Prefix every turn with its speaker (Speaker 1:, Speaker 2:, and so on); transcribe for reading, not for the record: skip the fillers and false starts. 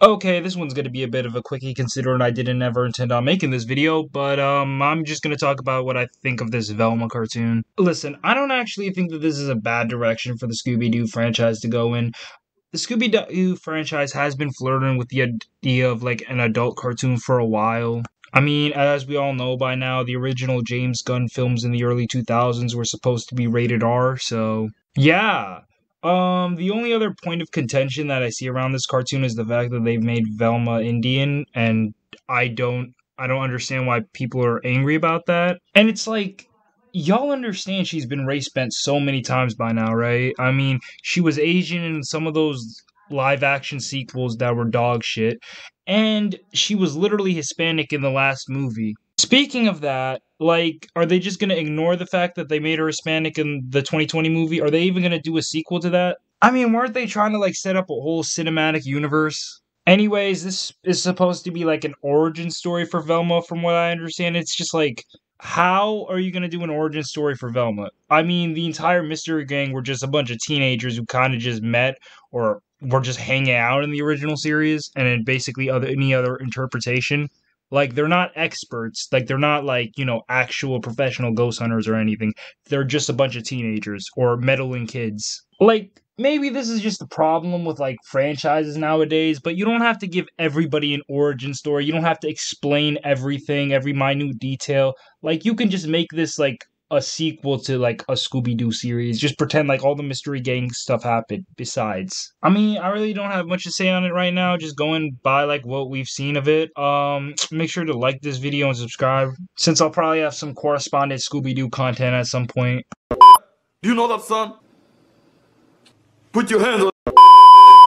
Speaker 1: Okay, this one's gonna be a bit of a quickie considering I didn't ever intend on making this video, but I'm just gonna talk about what I think of this Velma cartoon. Listen, I don't actually think that this is a bad direction for the Scooby-Doo franchise to go in. The Scooby-Doo franchise has been flirting with the idea of like an adult cartoon for a while. I mean, as we all know by now, the original James Gunn films in the early 2000s were supposed to be rated R, so yeah. The only other point of contention that I see around this cartoon is the fact that they've made Velma Indian, and I don't understand why people are angry about that. And it's like, y'all understand she's been race bent so many times by now, right? I mean, she was Asian in some of those live action sequels that were dog shit, and she was literally Hispanic in the last movie. Speaking of that, like, are they just gonna ignore the fact that they made her Hispanic in the 2020 movie? Are they even gonna do a sequel to that? I mean, weren't they trying to, like, set up a whole cinematic universe? Anyways, this is supposed to be, like, an origin story for Velma, from what I understand. It's just like, how are you gonna do an origin story for Velma? I mean, the entire Mystery Gang were just a bunch of teenagers who kind of just met or were just hanging out in the original series, and in basically any other interpretation. Like, they're not experts. Like, they're not, like, actual professional ghost hunters or anything. They're just a bunch of teenagers or meddling kids. Like, maybe this is just the problem with, like, franchises nowadays, but you don't have to give everybody an origin story. You don't have to explain everything, every minute detail. Like, you can just make this, like, a sequel to like a Scooby-Doo series. Just pretend like all the Mystery Gang stuff happened besides. I mean, I really don't have much to say on it right now. Just going by like what we've seen of it. Make sure to like this video and subscribe, since I'll probably have some correspondent Scooby-Doo content at some point.
Speaker 2: Do you know that, son? Put your hands on